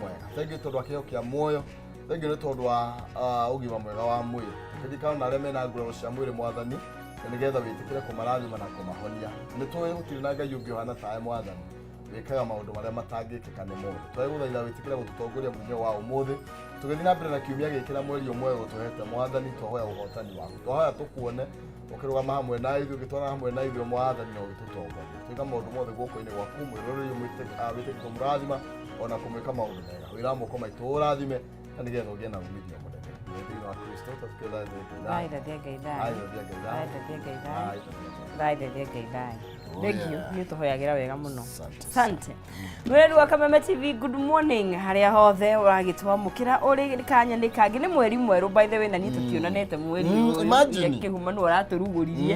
mwega. Thank you tondu akio kia muoyo. Thank you tondu wa ugima mwega wa mwiri. Kujikana na reme na ngoro cia mwiri mwathani. Nigetha witikire kumarathima na kumahonia. Nitwe gutiri na ngai ungi hana tae mwathani. Wikaga maundu maria matangikika ni mundu. Tweguthaitha witikire gututongoria munyo wa umuthi. Tugethi na mbere na kiumia gikira mweri umwe gutuhete mwathani twahoya uhotani waku. Twahoya tukuone ukirugama hamwe na ithu gitwara hamwe na ithu mwathani no gitutongoria. Twika maundu mothe guoko-ini gwaku mwiroreri mwitike kumurathima ona kumwika maundu mega. Wira moko maitu urathime na nigetha ugie na umithio munene. Thĩinĩ wa Kristo tukitha Thank you. Ni tuhoyagira wega muno. Asante. Mweri wa Kameme TV, good morning. Haria hothe uragitwamukira uri kanya ni kangi ni mweri mweru by the way na ni tukionanete mweri imagine kihumanu araturuguririe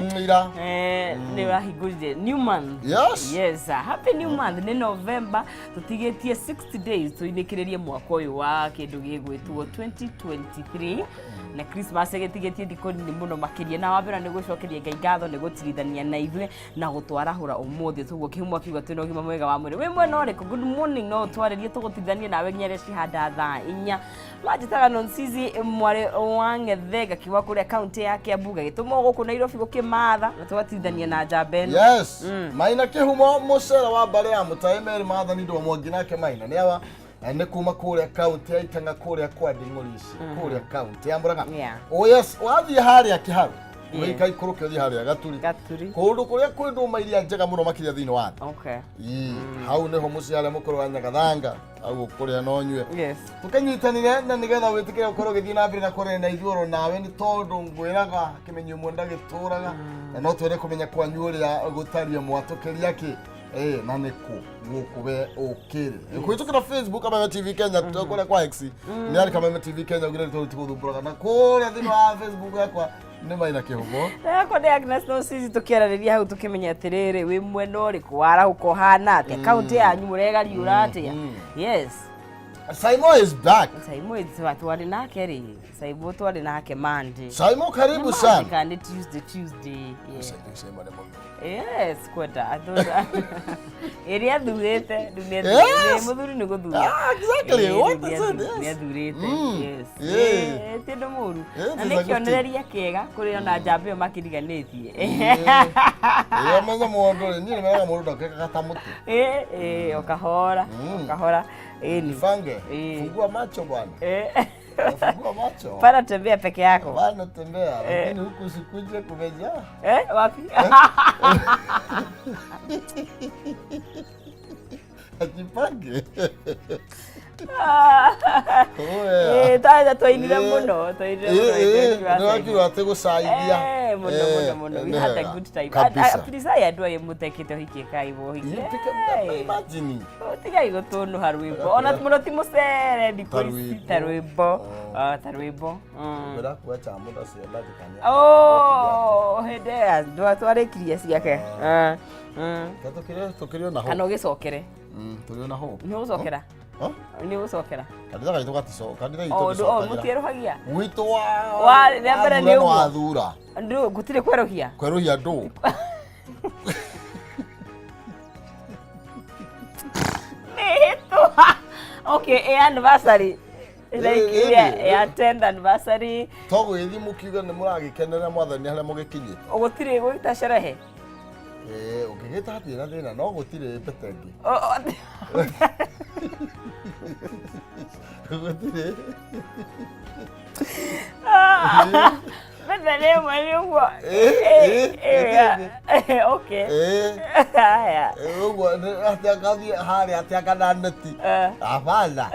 ni rahingurire new month. Yes, happy new month ni November tutigetie 60 days tuinekiririe mwaka uyu wa kindu gigwitwo 2023 na Christmas egetigetie dikoni ni muno makiria na wabera ni gucokeria ngai ngatho ni gutirithania na ithuĩ na gutwarahura umuthi tuguo kihumwa kiuga twina ugima mwega wa mwiri we mwena uriko good morning no twarĩrie tũgũtithanie nawe nyere cihanda thaa 4 majitaga nonsizi mware wange thega kiwa kuri account yake ya buga gitũma gũkũ Nairobi gũkimatha na tũgatithania na Jabeno. Yes maina kihumo mucera wa bare ya mutaimeri mathani ndo mwangi nake maina ni awa ne kuma kuri account ya itanga kuri kwa Dingolisi kuri account ya Murang'a. Oh yes wathi haria kiharu wika ikuruke thi haria gaturi kundu kuria kwindu mairia njega muno makiria thini wa okay hau neho muciare mukuru wa Nyagathanga au kuria no nyue yes tukanyitanire na nigetha witikire ukorwo githii na mbere na kuria na ithuoro nawe ni tondu ngwiraga kimenyo mwenda gituraga na no twere kumenya kwa nyuria gutaria mwatukiria ki na niku gukube ukire kwitukira Facebook Kameme TV Kenya tukora kwa X ni ari Kameme TV Kenya ugire tutuguthumburaga na kuria thini wa Facebook yakwa ni maina kihugo yako ni Agnes no sisi tukiarariria hau tukimenya atiriri wi mweno ri kwara uko hana ati account yanyu murega riura atia yes Saimo is back. Saimo is watu wali nake ri. Saimo tu wali nake Monday. Saimo karibu sana. Kandi Tuesday. Yes. Saimo demo. Yes, kwenda adora. Area durete, dunete. Muthuri ni guthura. Exactly. What is it? Ni durete. Yes. Tendo muru. Na nikionereria kega kuri ona Jabeno makiriganitie. Mwanzo muondo ni mega murudo kaka mutu. Okahora. Okahora. Nifange. Fungua macho bwana. Fungua macho. Para tembea peke yako. Bwana tembea, lakini huku usikuje kumejaa. Wapi? Ajipange. Taida twainire muno, ndio ategusaidia. Muno. We had a good time. Please I adore mutekete hiki kaibo hiki. Imagine. Tiga igotunu harwimbo. Ona muno timusere ndikoisi tarwimbo. Tarwimbo. Bera kuacha muda cia ndakikania. Hede ndo twarekiria ciake. Tukire na ho. Kana ugicokere. Turi na ho. Ni ucokera. Ni ucokera. Kanitha gaitu gatico, kanitha itu gicokera. Mutierohagia. Gwitu wa mbere ni uguo. Athura. Ndu gutire kwerohia. Kwerohia ndu. Okay, anniversary. Like attend anniversary. Togo ithi mukiuga ni muragikenera mwathani haria mugikinyite. Gutire gwita sherehe. Ukigita hatira thina no gutire betengi. Gutire. Betele mwani ugo. Okay. Haya. Ugo atakathi hari atakana neti. Afala.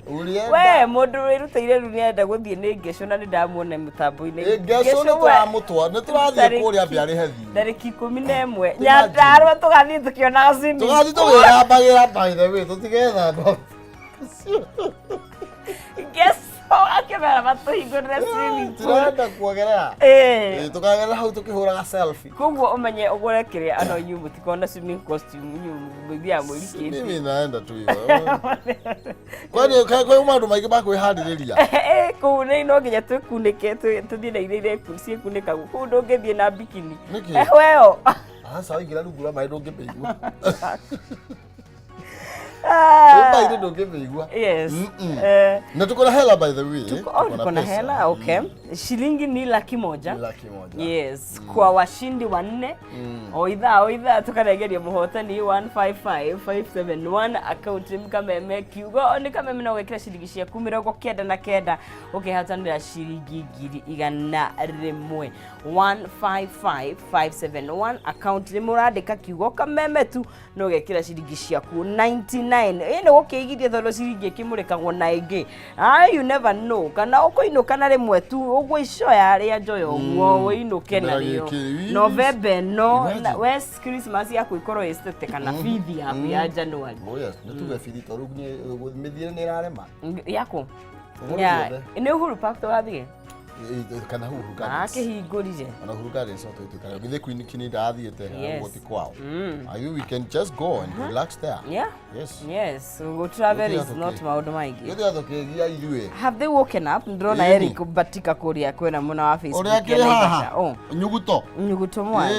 Urienda. We mundu wirutire runienda guthie ni ngeco na ndamuona mutambo-ini. Ngeco ni turamutwa ni turathie kuria biari hethi. Tariki 11 nyandarwa tugathie tukiona simi. Tugathie tugirambagira by the way tutigetha ndo. Guess akebera batuhingurira swimming pool. Turenda kuogerea. Tukagerera hau tukihuraga selfie. Koguo umenye ugure kiria ano nyumu tikona swimming costume nyumu bibia mwirikiti. Mimi naenda tu hivyo. Kwani mandu maingi bakwihandiriria. Kune no nginya tukunike tuthie na ireire kucie kunika ku ndungithie na bikini. Weo. Sasa ingira rugura mai ndungithie. Baile ndo ngemeigua. Yes. Na tuko na hela by the way. Tuko na hela, okay. Shilingi ni 100,000. 100,000. Yes, kwa washindi 4. Oitha tukaregeria muhotani 155571 account Kameme kiugo ni Kameme na wekira shilingi cia 19 ukihatanira shilingi 100 155571 account ni murandika kiugo Kameme tu no gekira shilingi ciaku 99 ene ukiigithia tholo shilingi kimurikagwo na ingi you never know kana ukoinuka na rimwe tu ugwicoya aria njoyo guo winuke na rio November no West Christmas yaku ikoro estete kana fithi yaku ya January yes tuge fithi toru mithire ni rarema yako ya ine uhuru park to wathie kana huru gardens kihingurije ana huru gardens so tukara githe queen kini ndathiete goti kwao we can just go and relax there yes so go travel is not maundu maingi yothe athokegia irue have they woken up ndrona Eric batika kuria kwena muna wa Facebook ya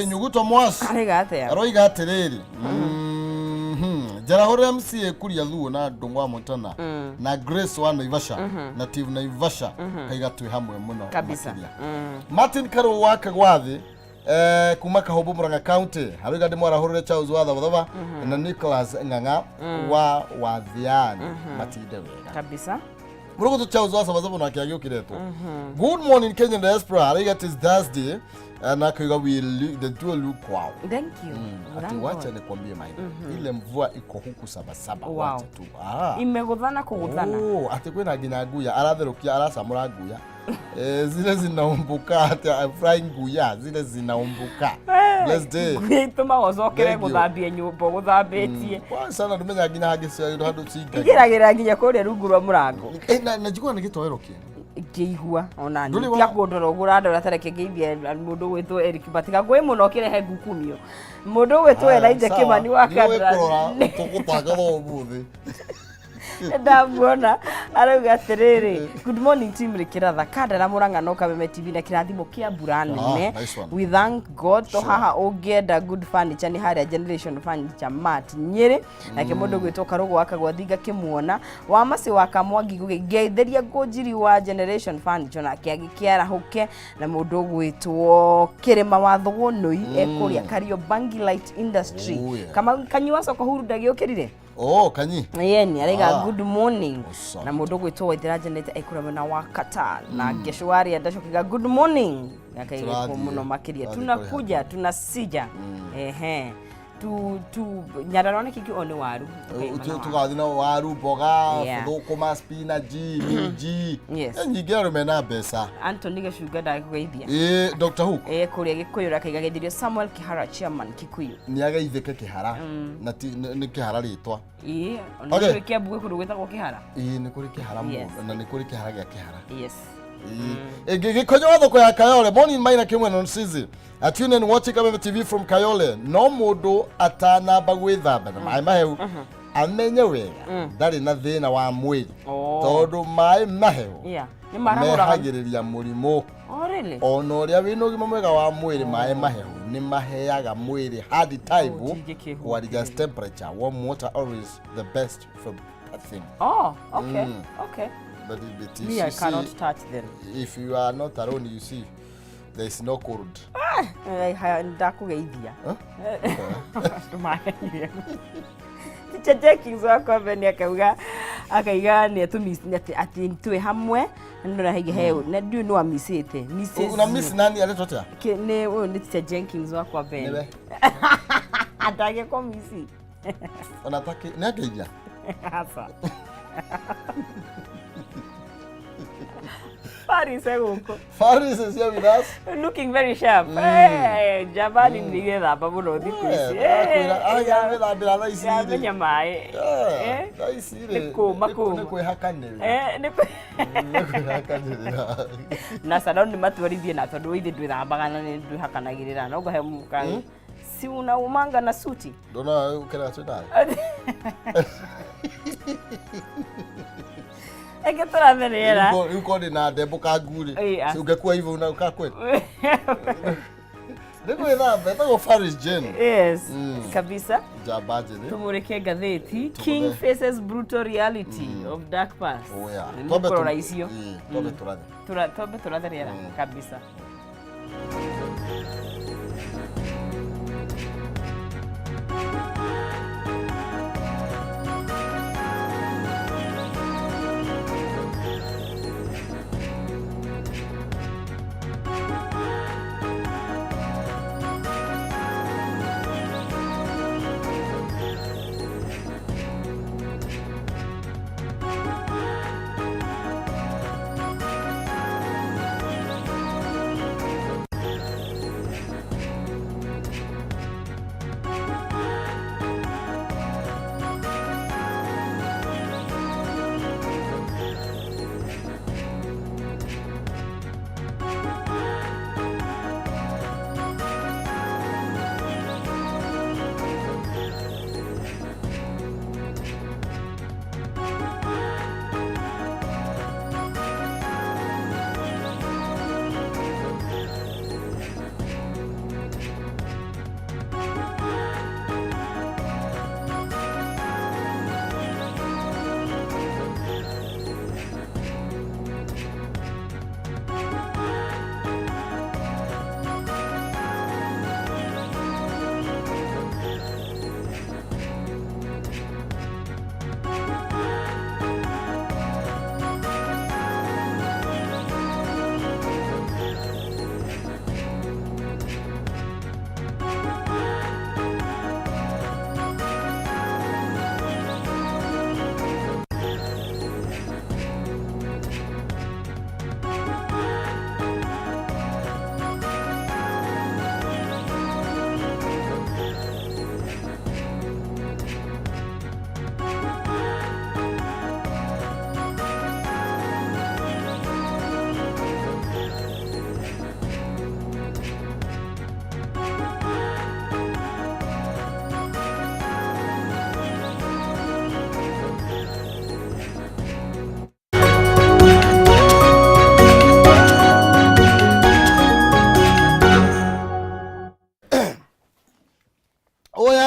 nyuguto mwas ariga atia aroiga atiriri Jarahore MCA kuria thuo na ndungwa Montana na Grace wa Naivasha na Tiv Naivasha kaiga twi hamwe muno kabisa Martin Karo wa Kagwathi kuma Kahobo Murang'a County hariga ndi mwarahurire Charles wa Thabatha na Nicholas Ng'ang'a wa Wathiani matinde wega kabisa murugo tu Charles wa Thabatha na kiagio kireto good morning Kenyan diaspora hariga it is Thursday na kaiga the dual look wow thank you ati wacha nikwambie maida ile mvua iko huku Sabasaba wacha tu imeguthana kuguthana ati kwina nginya nguya aratherukia arasamura nguya zile zinaumbuka ati frying nguya zile zinaumbuka blessed day gwituma gocokere guthambia nyumba guthambitie kwa sana ndumenya nginya hagicio handu cinga igiragira nginya kuria rungu rwa murango na njigwa ni gitoero kile ngĩigua ona ni tia kũndora ũgũrandora tareke ngĩithia mũndũ gwĩtwo Eric Batika gwĩ mũno kĩrehe ngukumio mũndũ gwĩtwo Elijah Kimani wa Kandara tũgũtanga ũmũthĩ ndamuona arauga atiriri good morning team Rikiratha Kandara Murang'a no Kameme TV na kirathimo kia mbura nene we thank God to haha ungienda good furniture ni haria generation furniture mat Nyeri nake mundu gwitwo Karugo akagwa thinga kimuona wa masi wa Kamwangi gugetheria ngojiri wa generation furniture na kiagikiara huke na mundu gwitwo Kirima wa Thugunui ekuria Kario Bangi Light Industry kama kanyua soko huru ndagiukirire kanyi yeni arega good morning na mundu gwitwo Waithira Janet ekura na wakata na Geshwari andashokiga good morning akaiga muno makiria tunakuja tunasija tu nyararone kiki one waru tugathina waru boga thukuma spinach minji nyingĩ rumena mbeca Anthony Gacunga ndagũgeithia Dr. Hook kuria gikuyura kaiga githirio Samuel Kihara chairman Kikuyu ni agaithĩke Kihara na ni Kihara ritwa ona nĩ Kiambu kundu gwĩtagwo Kihara nĩ kũrĩ Kihara na nĩ kũrĩ Kihara gĩa Kihara yes Gikonyo thoko ya Kayole morning maina kimwe non sizi atune and watching Kameme TV from Kayole no mundu atanamba gwithamba na mai maheu amenye wega ndari na thina wa mwiri tondu mai maheu ni marahura mehagiriria murimu ona uria wina ugima mwega wa mwiri mai maheu ni maheaga mwiri hard type what just temperature warm water always the best for bathing okay but me, I cannot touch them. If you are not alone, you see, there is no cold. Ndakugeithia. Teacher Jenkins wako beni akaiga ni ati tuwe hamwe ndo na hige heu na ndio no amisete Mrs. Una miss nani aletotea? Ne wewe ni Teacher Jenkins wako beni. Niwe. Atake kwa misi. Unataka ngeja? Hasa. Faris is here with us. Looking very sharp. Hey, Jabali nigetha hapa muno thiku ici. Ya menya mai. Ni kwihakanira. Ni kwihakanira. Na salon ni matwarithie na tondu ithi ndwithambaga na ni ndwihakanagirira no ngohe mukangi. Si unaumanga na suti. Ndona ukera tudai. Eke turatheriera uko ni na ndembo kanguri ungekuwa hivyo unauka kwetu Ndiko ithamba etagwo Faris Jen. Yes, kabisa. Jambaje ni. Tumureke ngatheti King Faces Brutal Reality of Dark Past. Oh yeah. Tombe icio. Tombe turathe. Tombe turathe riera kabisa.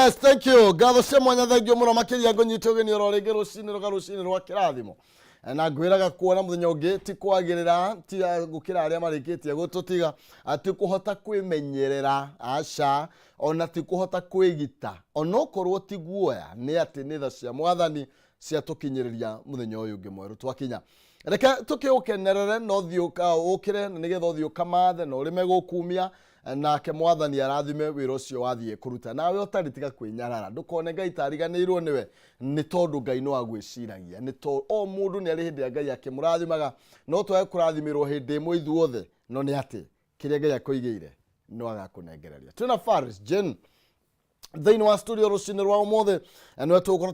Yes, thank you. Gatho cia mwanya thengio muno makiria ngonyite ugeni ororege rucini rwa kirathimo. Na ngwiraga kuona muthenya ungi ti kwagirira ti gukira aria marikitie gututiga ati kuhota kwimenyerera aca ona ti kuhota kwigita ona okorwo ti guoya ni ati ni tha cia mwathani cia tukinyiriria muthenya uyu ungi mweru twakinya. Reke tukiukenerere no thiuka ukire nigetha thiuka mathe no rime gukumia nake mwathani arathime wira ucio wathie kuruta nawe utaritiga kwinyarara ndukone ngai tariganirwo niwe ni tondu ngai no agwiciragia ni to o mundu ni ari hindi ya ngai akimũrathimaga no twae kurathimirwo hindi imwe ithuothe no ni ati kiria ngai akoigeire no agakunengereria tuna Faris Jen thĩinĩ wa studio rucini rwa ũmũthĩ nĩwe tũgũkorwo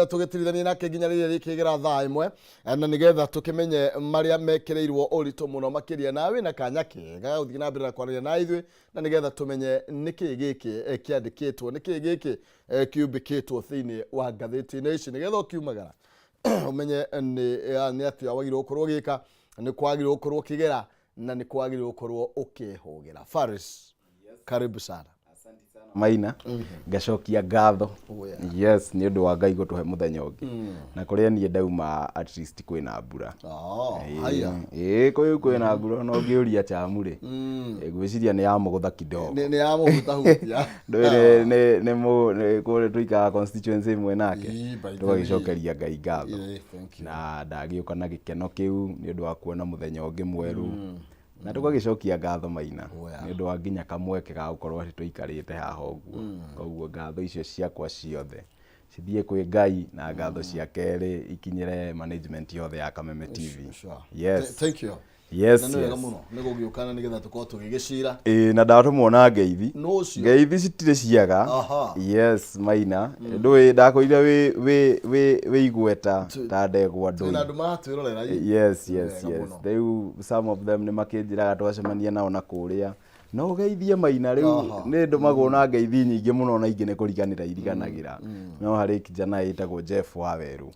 tũgĩtirithania nake nginya rĩrĩa rĩkĩgera thaa ĩmwe na nĩgetha tũkĩmenye marĩa mekĩrĩirwo ũritũ mũno makĩria nawe na kanya kega gũthiĩ na mbere na kwaranĩria na ithuĩ na nĩgetha tũmenye nĩkĩ gĩkĩ kĩandĩkĩtwo nĩkĩ gĩkĩ kiumbĩkĩtwo thĩinĩ wa ngathĩti-inĩ ici nĩgetha ũkiumagara ũmenye nĩ atĩa wagĩrĩirwo gũkorwo gĩka nĩ kwagĩrĩirwo gũkorwo ũkĩgera na nĩ kwagĩrĩirwo gũkorwo ũkĩhũgĩra. Faris, karibu sana. Maina ngacokia ngatho yes ni undu wa ngai gutuhe muthenya ungi na kuria nie ndauma at least kwina mbura haya kwina mbura no ngiuria chamu ri ngwiciria ni ya mugutha kidogo ni ya mugutha hutia ndore ni kore tuika constituency imwe nake tugagicokeria ngai ngatho na ndagiuka na gikeno kiu ni undu wa kuona muthenya ungi mweru na tugagicokia ngatho Maina ni undu wa nginya kamweke ga gukorwo ati tuikarite haha uguo koguo ngatho icio ciakwa ciothe cithie kwi ngai na ngatho cia keri ikinyire management yothe ya Kameme TV. Yes, thank you. Yes, na nĩ muno nĩ gũgiũkana nĩgetha tũkorwo tũgĩgĩcira na ndatumwo na ngeithi ngeithi citire ciaga yes Maina ndũĩ ndakoire we igweta ta ndegwa ndũi na andũ matwĩrorera yes rĩu some of them nĩ makĩnjĩraga twacemania nao na kũrĩa no geithie Maina riu nä ndå magwo na ngeithi nyingä må no na ingä nä kå riganä iriganagä ra no harä kijana ätagwo Jeff Waweru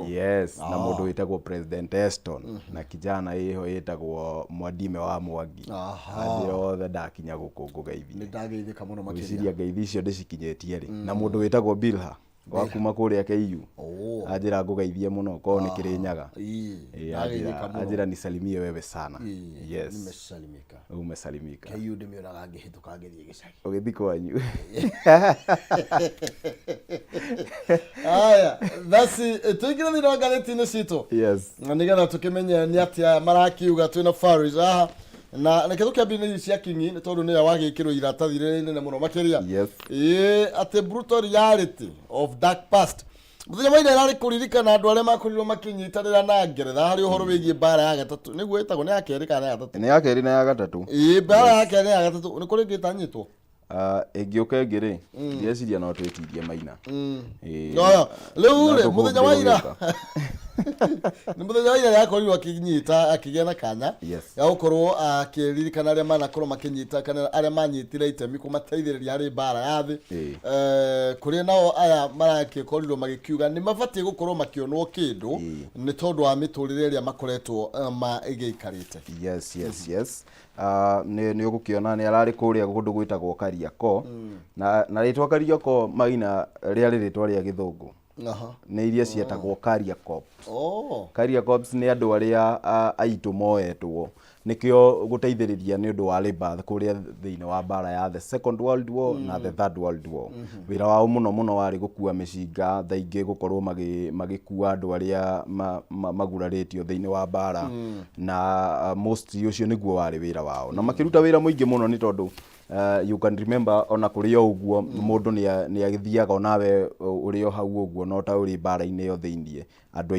yes na må ndå ätagwo President Eston na kijana ĩho ätagwo Mwadime wa Mwangi andä othe ndakinya gå kå ngå geithia ngeithi icio ndä cikinyä tie rä na må ndå ätagwo Bilha wakuma kũrĩa KU ajira ngugeithie muno ko ni Kirinyaga ajira nisalimie wewe sana yes umesalimika KU ndimionaga ngihituka ngithie gicagi ugithi kwanyu aya basi tuingire thina ngatheti-inĩ citũ yes na nigetha tukimenya ni atia marakiuga twina Faris aha na kitu kia bini cia kingi ni tondu ni wagikirwo iratathi nene muno makiria ati brutal reality of dark past muthenya waina rari kuririkana andu aria makorirwo makinyitanira na Ngeretha hari uhoro wigie bara ya gatatu niguo itagwo ni ya keri kana ya gatatu ni ya keri na ya gatatu bara ya keri na ya gatatu ni kuri ngitanyitwo ingioka ngiri ndiciria no twitirie Maina riu ri muthenya waira ni muthenya waira yakorirwo akinyita akigia na kanya ya gukorwo akiririkana aria manakorwo makinyita kana aria manyitire itemi kumateithĩrĩria harĩ bara ya thi kuri nao aya marakorirwo magikiuga ni mabatie gukorwo makionwo kindu ni tondu wa miturire iria makoretwo igĩikarĩte yes ni ugukiona ni arari kuria gundu gwitagwo Kariako na ritwa Kariako Maina riari ritwa ria githungu ni iria cietagwo Kariako Kariako ni andu aria aitu moetwo nikio guteithiriria ni undu wa labor kuria thiini wa bara ya the Second World War na the Third World War wira wao muno wari gukua micinga thaingi gukorwo magikua andu aria maguraritio thiini wa bara na most ucio niguo wari wira wao na makiruta wira muingi muno ni tondu you can remember ona kuri o uguo mundu ni agithiaga onawe uri o hau uguo no ta uri bara-ini yo thiini andu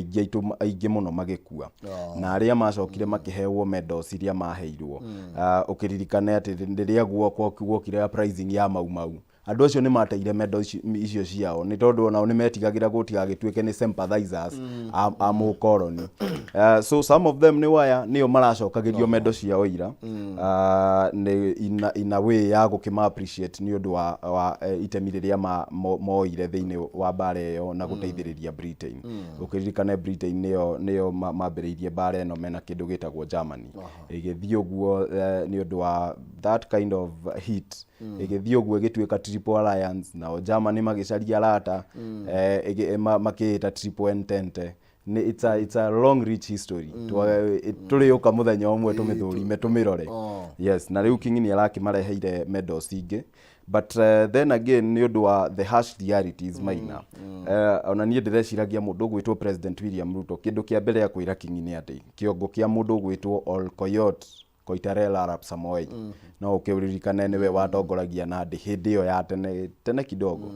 aingi muno magikua na aria macokire makiheo medals iria maheirwo ukiririkana ati ndiria guokire pricing ya mau andu acio ni mateire medals icio ciao ni tondu ona ni metigagira gutigagituike ni sympathizers a mu colony so some of them ni waya nio maracokagirio medals ciao ira in a way ya gukima appreciate ni undu wa itemi riria moire thiini wa bara yo na guteithiriria Britain ukiririkana Britain nio mambiriirie bara eno mena kindu gitagwo Germany igithii uguo ni undu wa that kind of hit igithii uguo igituika Triple Alliance na Germany magicaria rata makita Triple Entente it's a long rich history turiuka muthenya umwe tumithurime tumirore yes na riu kingi ni arakimareheire medals ingi but then again ni undu wa the harsh realities Maina ona nie ndireciragia mundu gwitwo President William Ruto kindu kia mbere ya kuira kingi ni ati kiongo kia mundu gwitwo Olkoyot Koitalel Arap Samoei no ukiuririkana niwe watongoragia na ndi hindi yo ya tene kidogo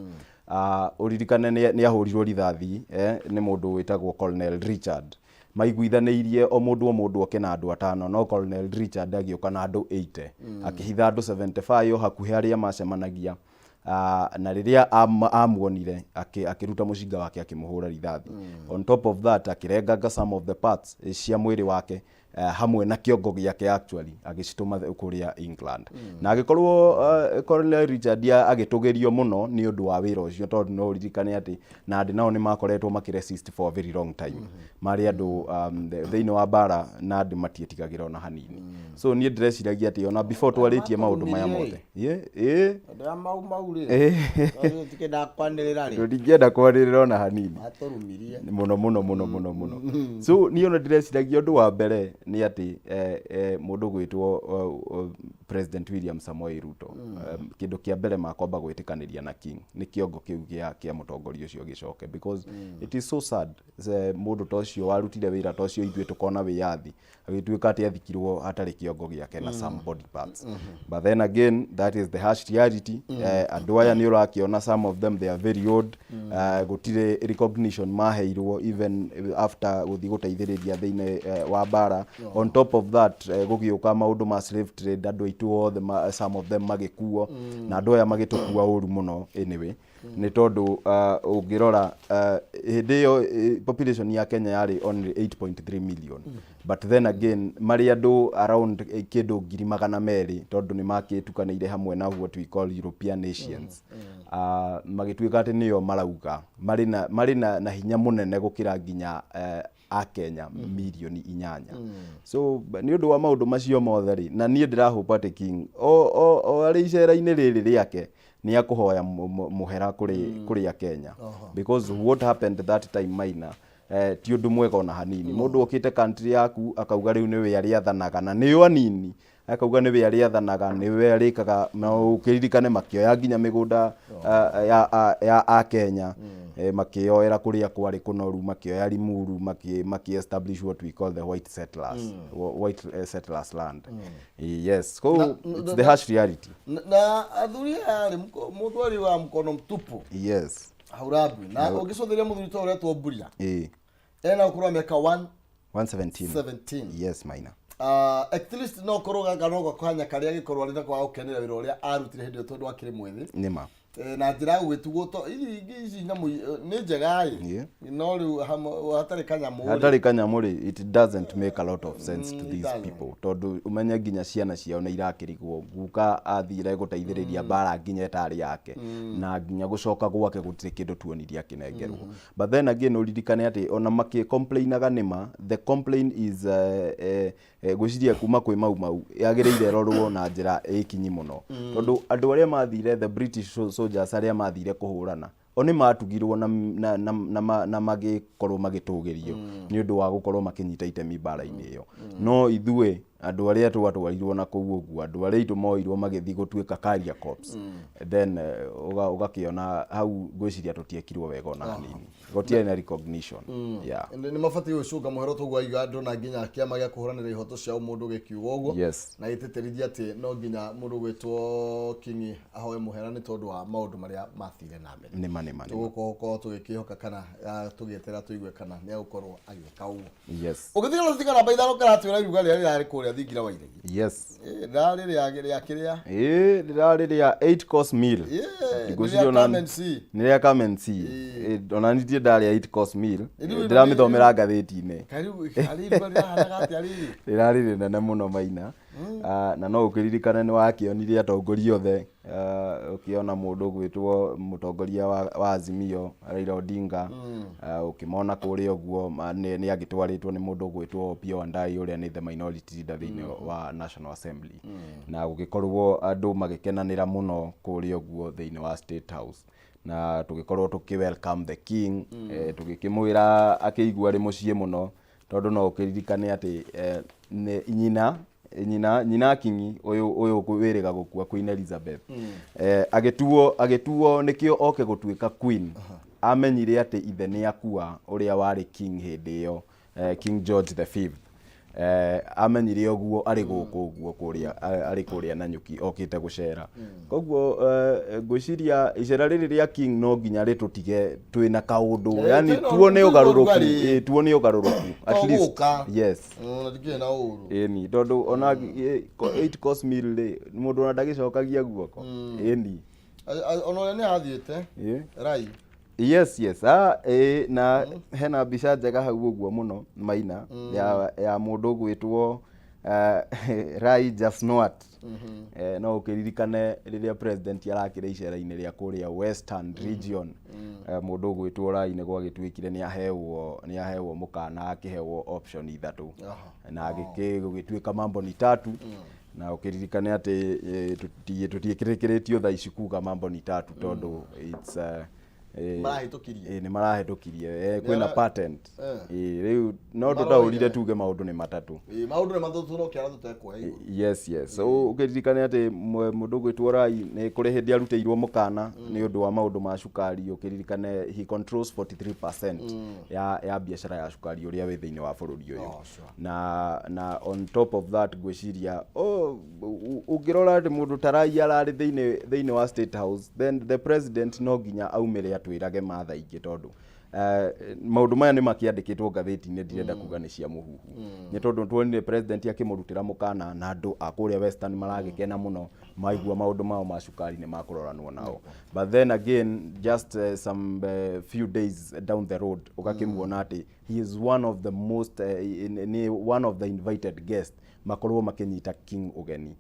uririkane ni ahurirwo rithathi ni mundu witagwo Colonel Richard maiguithaniirie o mundu oke na andu atano no Colonel Richard agioka na andu 80 akihitha andu 75 hakuhi aria macemanagia na riria amuonire akiruta mucinga wake akimuhura rithathi on top of that akirengaga some of the parts cia mwiri wake hamwe na kiongo giake actually agicituma kuria England na agikorwo Colonel Richard agitugerio muno ni undu wa wira ucio tondu no ririkane ati na andi nao ni makoretwo makiresist for a very long time mari andu thiini wa bara na andi matietigagira ona hanini so nie ndireciragia ati ona before twaritie maundu maya mothe tikenda kwanirira ri ndingienda kwanirira ona hanini aturumirie muno so nie ona ndireciragia undu wa mbere ni ati mundu gwitwo President William Samoei Ruto kindu kia mbere makomba gwitikaniria na king ni kiongo kiu kia mutongoria ucio gicoke because it is so sad mundu tocio warutire wira tocio ithwe tukona wiyathi agituika ati athikirwo hatari kiongo giake na some body parts but then again that is the harsh reality andu aya ni urakiona some of them they are very old gutire recognition maheirwo even after guthi guteithiriria thiini wa bara on top of that gugiuka maundu ma slave trade andu aitu othe some of them magikuo na andu aya magitukua uru muno anyway nĩ tondũ ũngĩrora hĩndĩ ĩyo population ya Kenya yarĩ only 8.3 million but then again marĩ andũ around kĩndũ 200,000 tondũ nĩ makĩtukanĩire hamwe na what we call European nations magĩtuĩka atĩ nĩo marauga marĩ na hinya mũnene gũkĩra nginya a Kenya milioni 8 so nĩ ũndũ wa maũndũ macio mothe rĩ na niĩ ndĩrahope atĩ King o arĩ icera-inĩ rĩrĩ rĩake nĩ akũhoya mũhera kũrĩ a Kenya because what happened that time Maina ti ũndũ mwega ona hanini mũndũ okĩte country yaku akauga rĩu nĩwe arĩathanaga na nĩo anini akauga nĩwe arĩathanaga nĩwe arĩkaga na ũkĩririkane makĩoya nginya mĩgũnda ya Kenya makĩoera kũrĩa kwarĩ kũnoru makĩoya Limuru maki-establish what we call the white settlers land yes so it's the harsh reality na athuri ari mũthwari wa mkono mtupu yes haurabu na ũngĩcũthĩria mũthuri ta ũrĩa twomburia ena ũkũrũ wa mĩaka 117 yes Maina at least no koroga ganoga kwanya karia gikorwo ari na kwa gukenera wira uria arutire hindi tondu akiri mwithi nima na njira gugitugo to ici nyamu ni njega no riu hatari kanyamuri it doesn't make a lot of sense to these people tondu umenye nginya ciana ciao ni irakirigwo guka athire guteithiriria bara nginya etari yake na nginya gucoka gwake gutire kindu tuonirie akinengerwo but then again uririkane ati ona maki complainaga nima the complaint is gwiciria kuma kwi mau yagireire rorwo na njira ikinyi muno tondu andu aria mathire the British soldiers aria mathire kuhurana oni matugirwo na magikorwo magitugirio ni undu wa gukorwo makinyita itemi bara-ini iyo no ithue andu aria twatwarirwo na kuu uguo andu aria itu moirwo magithi gutuika carrier corps then ugakiona hau gwiciria tutiekirwo wega ona hanini gotia na recognition yeah ni mabati ucunga muhero tugwa igando na nginya kiama gya kuhuranira ihoto cia mundu gikiuga uguo na iteterithia ati no nginya mundu gwitwo Kingi ahoe muhera ni tondu wa maundu maria mathire na mbere nima tugukorwo tugikihoka kana tugietera tuigue kana ni agukorwo agika uguo yes ugithira rutika namba 5 karatwira iruga rĩrĩa rĩrarĩ kũrĩa thingira wa iregi yes rĩrarĩ rĩa kĩrĩa rĩrarĩ rĩa 8 course meal ngũcirio na nĩ rĩa Kameme ona nitie ndarĩa 8 course meal ndiramĩthomera ngathĩti-inĩ rĩrarĩ rĩnene mũno Maina na no ũkĩririkane nĩ wakĩonire atongoria othe ukiona mundu gwitwo mutongoria wa Azimio Raila Odinga ukimona kuri uguo ni agitwaritwo ni mundu gwitwo Opiyo Wandayi uria ni the minority leader thini wa National Assembly na gugikorwo andu magikenanira muno kuri uguo thini wa State House na tugikorwo tuki welcome the king tugikimwira akigwa ri mucie muno tondu no ukiririkane ati nyina Kingi uyu wiriga gukua Queen Elizabeth agituo nikio oke gutuika queen amenyire ati ithe ni akua uria wari king hindi yo King George the 5th amenyire oguo ari guku oguo kuria ari kuria na nyuki okite gucera koguo ngwiciria icera riri ria king no nginya ritutige twina kaundu yani tuone ugaruruku at least yes ndige na uru ni tondu ona 8 course meal ri mundu ona ndagicokagia guoko ni ona ni athiete rai yes na hena mbica njega hau uguo muno Maina ya mundu gwitwo Rai Jasnowat no ukiririkane riria president arakire icera-ini ria kuria Western region mundu gwitwo Rai ni gwagituikire ni ahewwo mukana akihewwo option ithatu na agituika mambo ni tatu na ukiririkane ati tutiikirikiritio tha ici kuga mambo ni tatu tondu it's ni marahitukirie kwina patent riu no tutaurire tuge maundu ni matatu no kiara tutekwa yes so ukiririkane ati mundu gwitwo Rai ni kuri hindi aruteiirwo mukana ni undu wa maundu ma cukari ukiririkane he controls 43% ya biashara ya cukari uria wi thiini wa bururi uyu na on top of that gwiciria ungirora ati mundu tarai arari thiini wa State House then the president no nginya aumire atwirage matha ingi tondu maundu maya ni makiandikitwo ngatheti-inĩ ndirenda kuga ni cia muhuhu ni tondu tuonire president akimurutira mukana na andu akuria Western maragikena muno maigua maundu mao ma cukari ni makuroranwo nao but then again just some few days down the road ugakimuona ati he is one of the most one of the invited guests makorwo makinyita king ugeni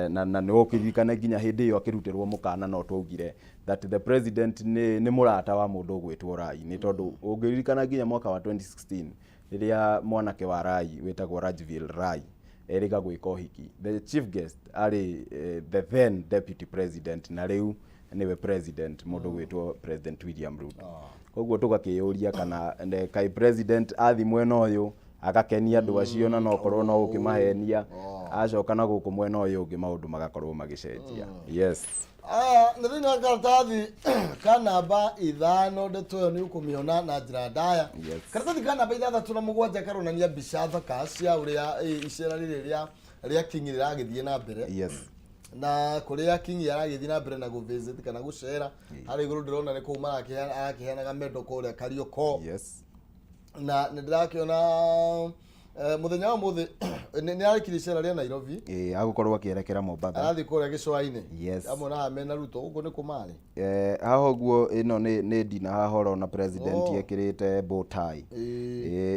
na ni ukirikana nginya hindi iyo akirutirwo mukana no twaugire that the president ni murata wa mundu gwitwo Rai ni tondu ungirikana nginya mwaka wa 2016 riria mwanake wa Rai wetagwo Rajvil Rai eriga gwika uhiki the chief guest ari the then deputy president na riu niwe president mundu gwitwo President William Ruto koguo tugakiyuria kana kai president athi mwena uyu agakenia andu acio na no korwo no ukimahenia acoka na guku mwena uyu ungi maundu magakorwo magicenjia yes na thina wa karatathi ka namba 5 ndeto yo ni ukumiona na njira ndaya karatathi ka namba 6 na 7 karonania mbica thaka cia uria icera riria king riragithie na mbere yes na kuria king aragithie na mbere na go visit kana gucera hari iguru ndirona ni ku marakiheanaga mendo kuria Karioko yes na ndirakiona muthenya wa muthi ni arikiri cera ria Nairobi agukorwo akierekera Mombasa arathi kuria gicwa-ini yes amwe na amena Ruto uko ni kumari haho guo ino ni dina hahoro na president yekirite bow tie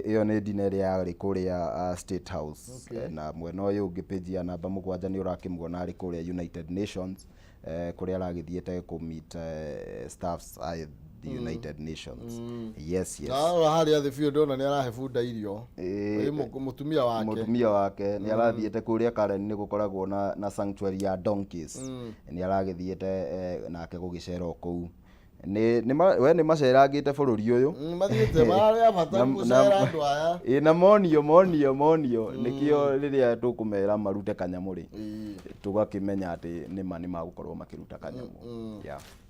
iyo ni dina ria yari kuria State House na mwena uyu ungi page ya namba 7 ni urakimuona ari kuria United Nations kuria aragithiete ku meet staffs the United Nations yes na hari athi field ona ni arahe funda irio mutumia wake ni arathiete kuria Karen ni gukoragwo na sanctuary ya donkeys ni aragithiete nake gugicera kou ni macerangite bururi uyu mathiete mari abata gucera andu aya na monio nikio riria tukumera marute kanyamuri tugakimenya ati ni mani magukorwo makiruta kanyamu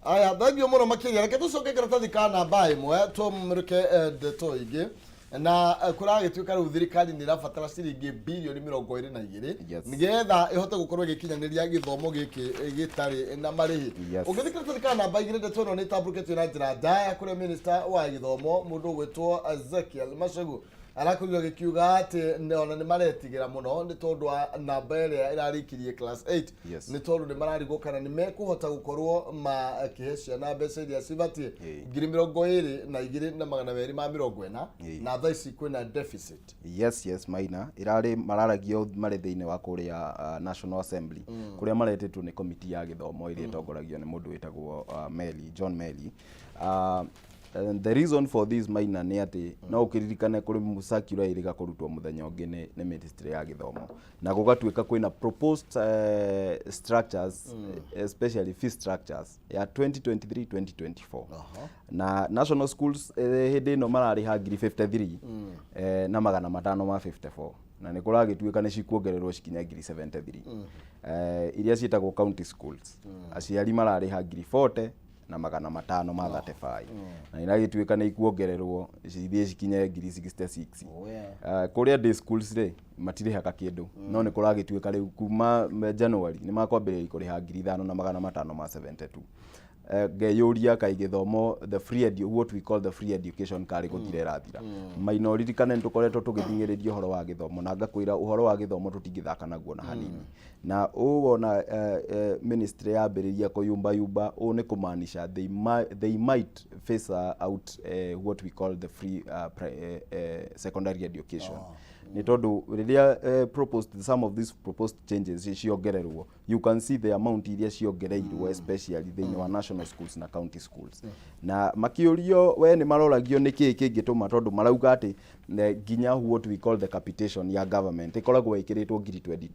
aya thagio muno makiria reke tucoke karatathi ka namba 1 tumruke ndeto ingi na kuragituika riu thirikari ni rabatara ciringi bilioni 22 nigetha ihote gukorwo igikinyaniria githomo giki gitari na marihi ungithikira thirikari namba 2 ndeto no ni tabuketio na njira ndaya kuri minister wa githomo mundu gwitwo Ezekiel Machagu arakurio gikiuga ati ona ni maretigira muno ni tondu wa namba iria irarikirie class 8 ni tondu ni mararigwo kana ni mekuhota gukorwo makihecia na mbeca iria cibatie 22,240 na thaici kwina deficit yes maina irari mararagio mari thiini wa kuria National Assembly kuria maretetwo ni committee ya githomo iria itongoragio ni mundu witagwo John Meli the reason for this maina ni ati no ukiririkane kuri musakira iriga kurutwo muthenya ungi ni ministry ya githomo na gugatuika kwina proposed structures especially fee structures ya 2023-2024 na national schools hindi no marariha 53 na magana 554 na ni kuragituika ni cikuongererwo cikinya 73 iria cietagwo county schools aciari marariha 40 na magana 5 ma 35 na inagituika ni ikuongererwo cithie cikinye 66 kuria day schools ri matirihaga kindu no ni kuragituika riu kuma January ni makwambiriria kuriha 5,000 na magana 572 ngeyuria kai githomo the free what we call the free education kari guthire rathira minority kana ntukoretwo tugithingiririo horo wa githomo na ngakwira uhoro wa githomo tutingithaka naguo na hanini na uwona ministry yambiriria kuyumba u ni kumanisha they might face out what we call the free secondary education ni tondu riria proposed some of these proposed changes ciongererwo you can see the amount iria ciongereirwo especially thiini wa national schools na county schools na makiurio we ni maroragio niki kingituma tondu marauga ati nginya what we call the capitation ya government ikoragwo ikiritwo ngiri 22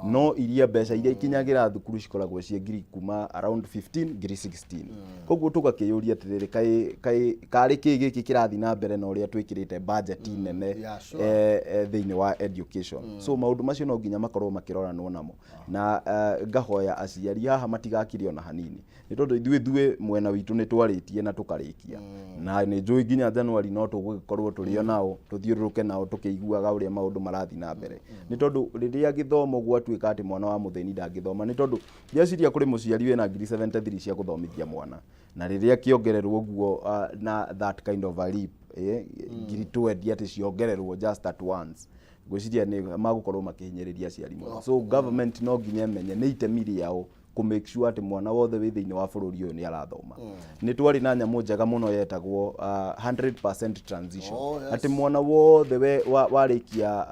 no iria mbeca iria ikinyagira thukuru cikoragwo cie ngiri kuma around 15 ngiri 16 koguo tugakiyuria atiriri kari giki kirathi na mbere na uria twikirite budget nene thiini wa education so maundu macio no nginya makorwo makiroranwo namo na ngahoya aciari haha matigakirio na hanini ni tondu ithuĩ mwena witu ni twaritie na tukarikia na ni njui nginya January no tugukorwo turio nao tuthiururuke nao tukiguaga uria maundu marathi na mbere ni tondu riria githomo gwatuika ati mwana wa mutheni ndangithoma ni tondu ndeciria kuri muciari wina ngiri 73 cia guthomithia mwana na riria kiongererwo guo na that kind of a leap ngiri 20 ati ciongererwo just at once gwiciria ni magukorwo makihinyiriria aciari muno so government no nginya menye ni itemi riao ku make sure ati mwana wothe wi thiini wa bururi uyu ni arathoma ni twari na nyamu njega muno yetagwo 100% transition ati mwana wothe we warikia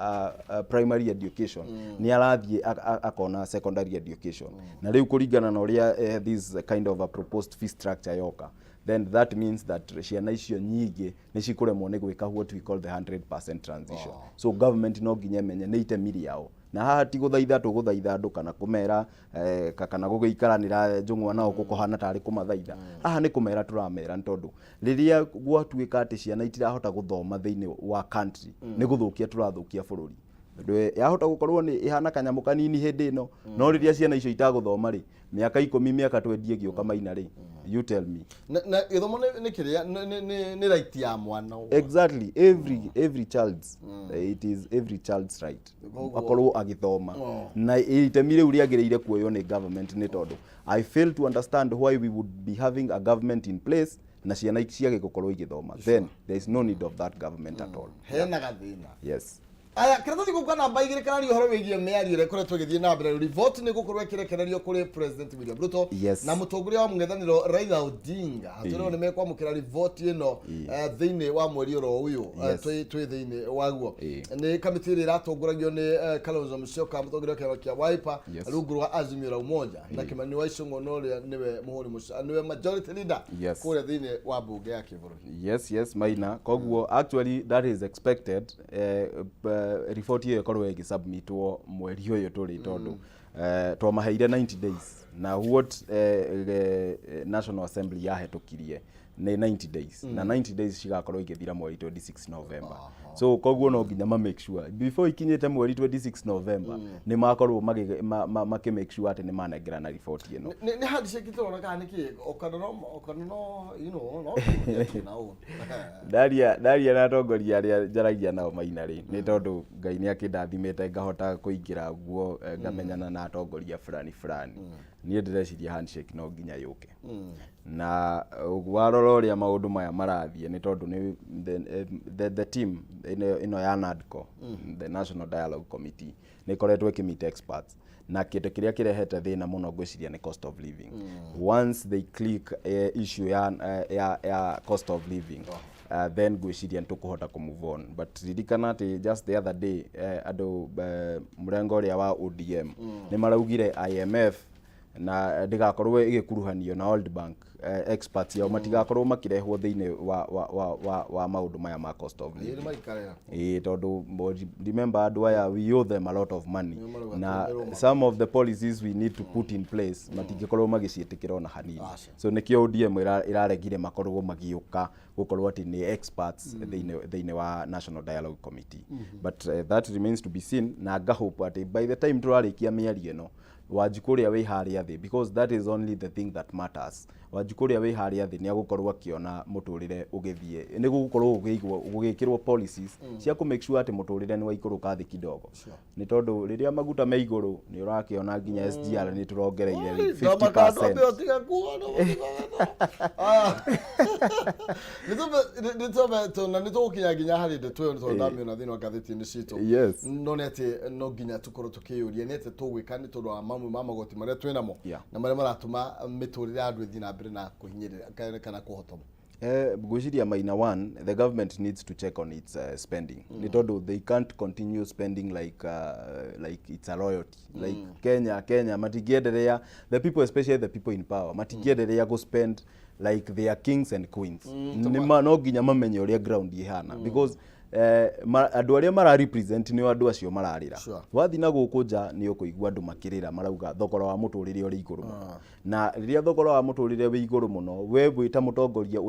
primary education ni arathie akona secondary education na riu kuringana na uria this kind of a proposed fee structure yoka then that means that ciana icio nyingi ni cikuremwo ni gwika what we call the 100% transition so government no nginya menye ni itemi yao na haha ti guthaitha tuguthaitha andu kana kumera kana gugiikaranira njungwa nao kukohana tari kumathaitha haha ni kumera turamera ntondu riria gwatuika ati ciana itirahota guthoma thiini wa country ni guthukia turathukia bururi yahota gukorwo ni ihana kanyamu kanini hindi ino no riria ciana icio itaguthoma ri miaka 10 miaka 20 igioka maina ri you tell me na githomo ni kiria ni right ya mwana exactly every child's it is every child's right akorwo agithoma na itemi riu riagiriire kuoyo ni government ni tondu I fail to understand why we would be having a government in place na ciana ciage gukorwo igithoma then there is no need of that government at all hena gathina yes aya kiratuthi gukana namba igire kana horo wigie miario re koretwo githie na mbere report ni gukorwo ikirekererio kuri President William Ruto na mutongoria wa mung'ethaniro Raila Odinga atoro ni mekwa mukira report ino thiini wa mweri ro uyu twi thiini waguo ni kamiti ira iratongoragio ni Kalonzo Musyoka mutongoria wa kia Wiper rungu rwa Azimio la Umoja na Kimani wa Icũng'wa no ria niwe muhuri muca niwe majority leader kuri thiini wa bunge ya Kiburu yes maina koguo actually that is expected report hiyo ikorwo igisubmitwo mweri uyu turi tondu twamaheire 90 days na what National Assembly yahetokirie ni 90 days na 90 days cigakorwo igithira mweri 26 November so koguo no nginya ma make sure before ikinyete mweri 26 November ni makorwo make make sure ati ni manengera na report ino ni hadi shekitoro kana niki okano you know no daria na tongoria aria jaragia nao maina ri ni tondu Ngai ni akindathimite ngahota kuingira guo ngamenyana na tongoria fulani ni ndireciria handshake no nginya yuke na warora uria maundu maya marathie ni tondu ni the team ino ya NADCO the National Dialogue Committee ni koretwe kimit experts na kitu kiria kirehete thina muno gwiciria ni cost of living once they click issue ya cost of living then gwiciria ntukuhota ku move on but ririkana ati just the other day andu murengo ria wa ODM ni maraugire IMF na ndigakorwo igikuruhanio na World Bank experts yao matigakorwo makirehwo thiini wa maundu maya ma cost of living tondu remember andu aya we owe them a lot of money na some of the policies we need to put in place matingikorwo magiciitikira ona hanini so nikio ODM iraregire makorwo magiuka gukorwo ati ni experts thiini wa National Dialogue Committee but that remains to be seen na ngahope ati by the time turarikia miario no Wanjikuria we haria thi because that is only the thing that matters Wanjikuria we haria thi ni agukorwo akiona muturire ugithie ni gukorwo ugikirwo policies cia ku make sure ati muturire ni wa ikuruka thi kidogo ni tondu riria maguta me iguru ni urakiona nginya SGR ni turongereire 50% nitobe nitokinya nginya hari de twe tondu ndamio na thini wa gatheti ni cito no nete no nginya tukorwo tukiyuria nete tugwika ni tondu mamwe mamagoti maria twinamo na maria maratuma miturire andu ithi na mbere na kuhinyirira kana kuhotoma gwiciria maina one the government needs to check on its spending ni tondu they can't continue spending like it's a royalty like Kenya matigienderea the people especially the people in power matigienderea go spend like they are kings and queens ni no nginya mamenye uria ground ihana because andu aria mara represent ni andu acio mararira wathi na guku nja ni ukuigua andu makirira marauga thogora wa muturire uri iguru muno na riria thogora wa muturire wi iguru muno we bwita mutongoria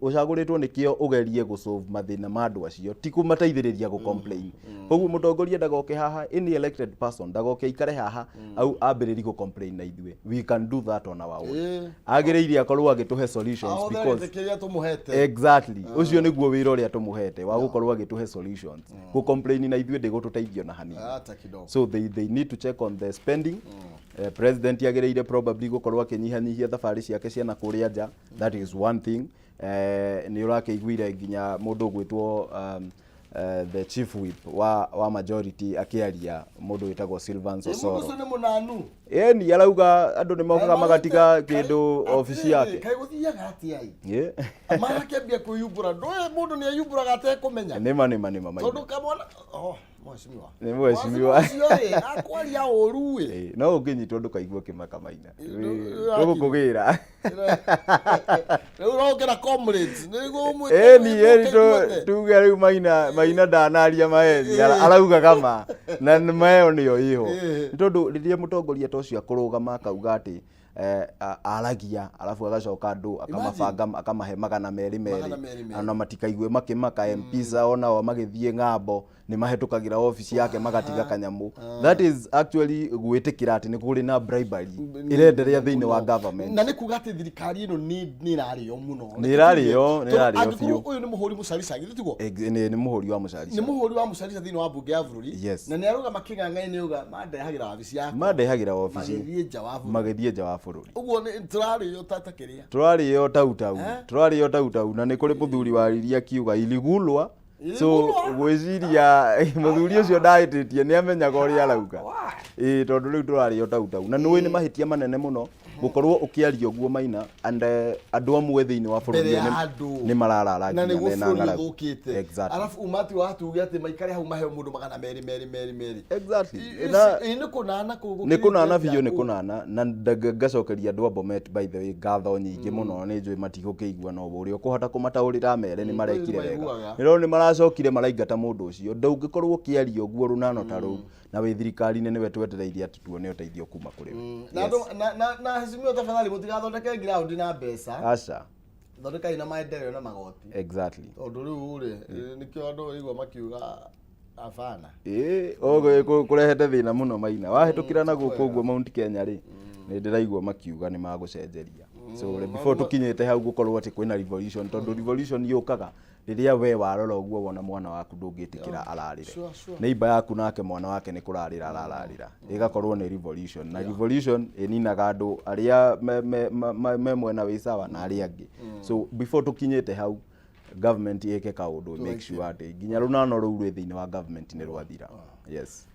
ucaguritwo nikio ugerie gu solve mathina ma andu acio ti kumateithiriria gu complain koguo mutongoria ndagoke haha any elected person ndagoke ikare haha au ambiriri gu complain na ithwe we can do that on our own agiriire akorwo agituhe solutions because exactly ucio niguo wira uria tumuhete wa gukorwo agituhe solutions ku complain na ithuĩ ndĩgũtũteithio na hanini so they need to check on the spending president yagereire probably gukorwo akinyihanyihia thabarĩ ciake ciana kũrĩa nja that is one thing nĩ ũrakĩiguire nginya mũndũ gwĩtwo the chief whip wa majority akiaria mundu witagwo Silvans Osoro muguso ni munanu ni arauga andu ni mokaga magatiga kindu ofisi yake kai guthiaga ati ai marakembia kuyumbura ndoe mundu ni ayumburaga ate kumenya nima tondu kamona mweshimiwa ni mweshimiwa akwaria oru no unginyitwo ndukaigua kimaka maina tugukugira urokera comrades nigo mwe tuge riu maina ndanaria maeni arauga kama na mayo niyo iho tondu riria mutongoria tocio akurugama akauga ati aragia alafu agacoka andu akamabanga akamahe magana meri ana matikaigue makimaka MPs ona magithie ngambo ni mahitukagira office yake magatiga kanyamu that is actually gwitikira ati ni kuri na bribery irenderea thiini wa government na ni kuga ati thirikari ino ni rario muno ni rario fiu uyu ni muhuri mucarica githitugo ni muhuri wa mucarica ni muhuri wa mucarica thiini wa bunge ya bururi na ni aruga making'ang'ai ni uga mandehagira office magithie nja wa bururi uguo ni turario tatakiria turario tautau na ni kuri muthuri wariria kiuga iligulwa so gwiciria muthuri ucio ndaititie ni amenyaga uria arauga tondu riu turario tautau na nui ni mahitia manene muno gukorwo ukiaria guo maina and andu amwe thiini wa bururi ni mararara na ni gufuri thukite alafu umati wa tuge ati maikare hau mahe mundu magana meri exactly ni kunana biyo ni kunana na ngacokeria andu a Bomet by the way ngatho nyingi muno ni njui matigukigua no uria ukuhota kumataurira mere ni marekire wega niro ni maracokire maraingata mundu ucio ndungikorwo ukiaria guo runano ta ru na we thirikari ni we twetereirie ati tuone uteithio kuma kuri na hizimio tafadhali mutigathondeke ground na mbeca aca thondeka ina maendeleo na magoti exactly tondu riu ri nikio andu igwa makiuga afana kurehete thina muno maina wahitukira na guku guo Mount Kenya ri ni ndiraigua makiuga ni magucenjeria so before tukinyete hau gukorwo ati kwina revolution tondu revolution yukaga riria we warora uguo wona mwana waku ndungitikira ararire neighbor yaku nake mwana wake ni kurarira ararira igakorwo ni revolution na revolution ininaga andu aria me mwena wisawa na aria angi so before tukinyete hau government yeke kaundu make sure ati ginya runano ruu rwi thiini wa government ni rwathira yes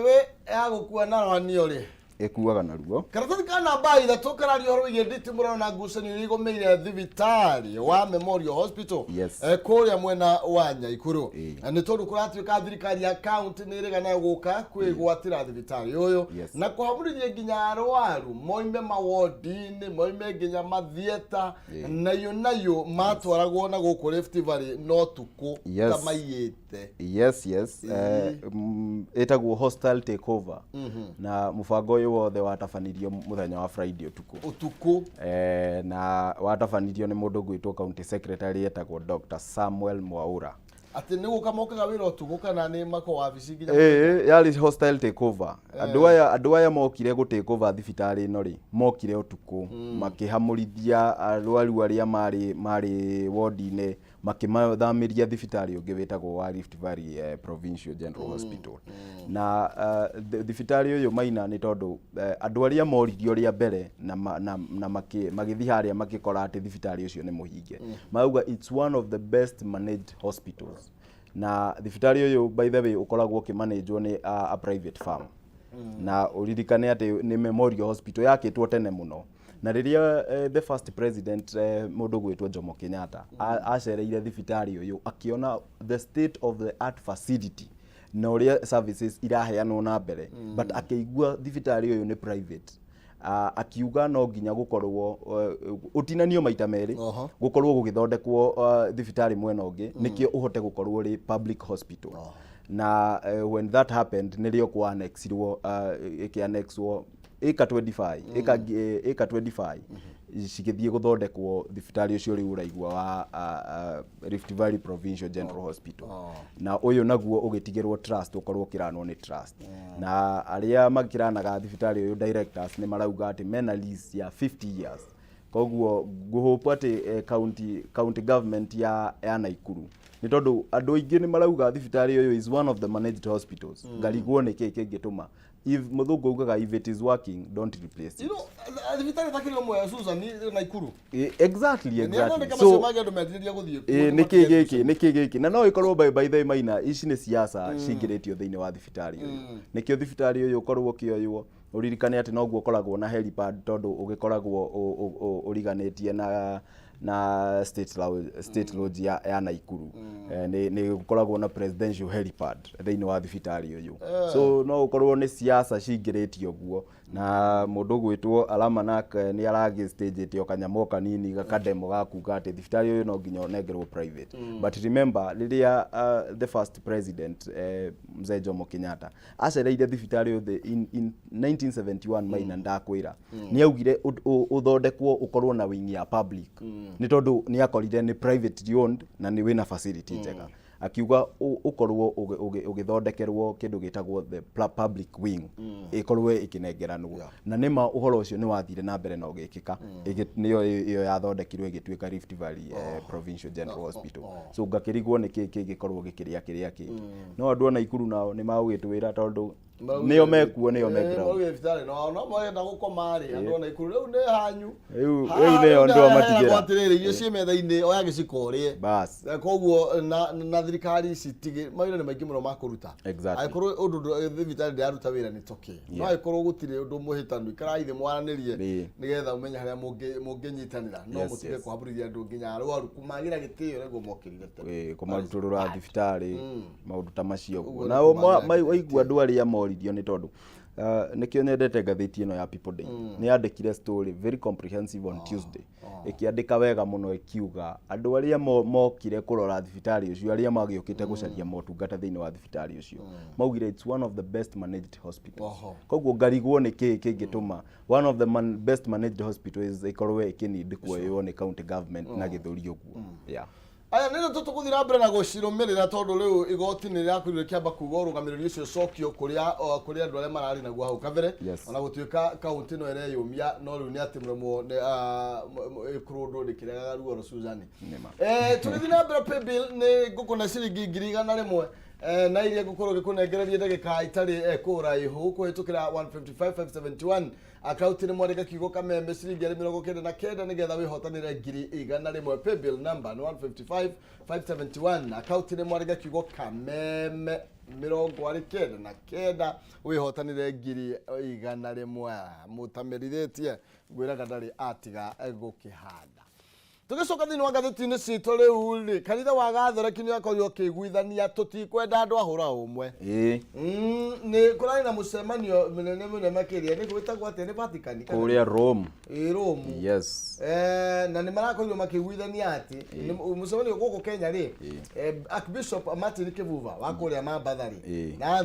we agukua na rwanio ri ekuaga naruo karatathi kana bai da tokarario horo igediti murano na ngucanio rigomeire thibitari wa Memorial Hospital kuria mwena wa Nyaikuru ni tondu kuratuika thirikari ya county ni rigana guka kwigwatira thibitari uyu na kuhamurithia nginya arwaru moime mawodini moime nginya mathieta nayo matwaragwo na guku Rift Valley no tuku kamaiyete etagwo hostile takeover na mubango uyu wothe watabanirio muthenya wa Friday utuku na watabanirio ni mundu gwitwo county secretary etagwo Dr. Samuel Mwaura ati ni gukamokaga wira utuku kana ni mako wabici nginya yari hostile takeover andu aya mokire gu take over thibitari ino ri mokire utuku makihamurithia arwaru aria mari ward-ine makimathamiria thibitari ungi witagwo wa Rift Valley Provincial General Hospital na thibitari uyu maina ni tondu andu aria moririo ria mbere na magithi haria makikora ati thibitari ucio ni muhinge mauga it's one of the best managed hospitals na thibitari uyu by the way ukoragwo kimanagwo ni a private firm na uririkane ati ni Memorial Hospital yakitwo tene muno na riria the first president mundu gwitwo Jomo Kenyatta acereire thibitari uyu akiona the state of the art facility na uria services iraheanwo na mbere but akigua thibitari uyu ni private akiuga no nginya gukorwo utinanio maita meri gukorwo gugithondekwo thibitari mwena ungi nikio uhote gukorwo ri public hospital na when that happened nirio kwa annexirwo ikiannexwo eka 25 cigithie guthondekwo thibitari ucio ri uraigwa wa Rift Valley Provincial General Hospital na uyu naguo ugitigirwo trust ukorwo kiranwo ni trust na aria makiranaga thibitari uyu directors ni marauga ati mena lease ya 50 years koguo nguhope ati county government ya Naikuru ni tondu andu aingi ni marauga thibitari uyu is one of the managed hospitals ngarigwo ni kiki gituma if muthungu ugaga if it is working don't replace it. Thibitari thakiri mwe Susan na Ikuru. Exactly. So niki giki na no ikorwo by the maina ici ni siasa cingiritio thiini wa thibitari uyu nikio thibitari uyu ukorwo kioywo uririkane ati noguo ukoragwo na helipad tondu ugikoragwo uriganitie na state lodge ya Naikuru ni ukoragwo na presidential helipad thiini wa thibitari uyu so no ukorwo ni siasa cingiritio guo na mundu gwitwo Alamanak ni aragi stage ite okanyamo kanini gakademo gakuga ati thibitari uyu no nginya onengerwo private but remember riria the first president Mzee Jomo Kenyatta acereire thibitari uyu in 1971 maina ndakwira ni augire uthondekwo ukorwo na wing ya public ni tondu ni akorire ni private owned na ni wina facility njega akiuga ukorwo ugithondekerwo kindu gitagwo the public wing ikorwo ikinengeranwo na nima uhoro ucio ni wathire na mbere na ugikika niyo iyo yathondekirwo igituika Rift Valley Provincial General Hospital so ngakirigwo ni kiki gikorwo gikiria kingi no andu ona Ikuru nao ni magugitwira tondu niyo mekuo niyo megira thibitari no mwenda gukoma ri andu ona Ikuru riu ni hanyu riu niyo ndo matigira atiriri iyo ci metha-ini oya gicikorie bas koguo na thirikari citige mawira ni maingi muno makuruta aikorwo undu thibitari ndiaruta wira ni toke no aikorwo gutire undu muhitanu ikaraithe mwaranirie nigetha umenye haria munginyitanira no mutige kuhaburithia andu nginya arwaru kumagira gitio niguo mokirire kumaruturura thibitari maundu ta macio na waigua andu aria moririo ni tondu nikio nyendete ngathiti ino ya People Day ni yandikire story very comprehensive on Tuesday ikiandika wega muno ikiuga andu aria mokire kurora thibitari ucio aria magiukite gucaria motungata thiini wa thibitari ucio maugire it's one of the best managed hospitals koguo ngarigwo ni kingituma one of the best managed hospitals ikorwe ikinid kuoywo ni county government na githuri uguo aya nino tutukuthira mbere na gucirumirira tondu riu igoti ni ryakurire kiamba kuga urugamiriri ucio cokio kuria andu aria marari naguo hau kabere ona gutuika kaunti no ereyumia no riu ni ati muremo ikurundu ndikiregaga ruo ro Suzani tugithi na mbere pay bill ni ngukuna ciringi 100 na iria gukorwo gikunengereria ndagika itari kuraihu kuhitukira 155571 account ni mwandika kiugo Kameme ciringi 99 nigetha wihotanire 100 pay bill number 155571 account ni mwandika kiugo Kameme 29 wihotanire 100 mutamerithĩtie ngwiraga ndari atiga gukihanda tugicoka thini wa ngatheti-ini citu riu ri kanitha wa Gatholeki ni akorirwo kiguithania tutikwenda andu ahura umwe ni kurari na mucemanio munene makiria ni gwitagwo ati ni Vatican kuria Rome Rome yes na ni marakorirwo makiguithania ati mucemanio guku Kenya ri Archbishop Martin Kivuva wa kuria Mambathari na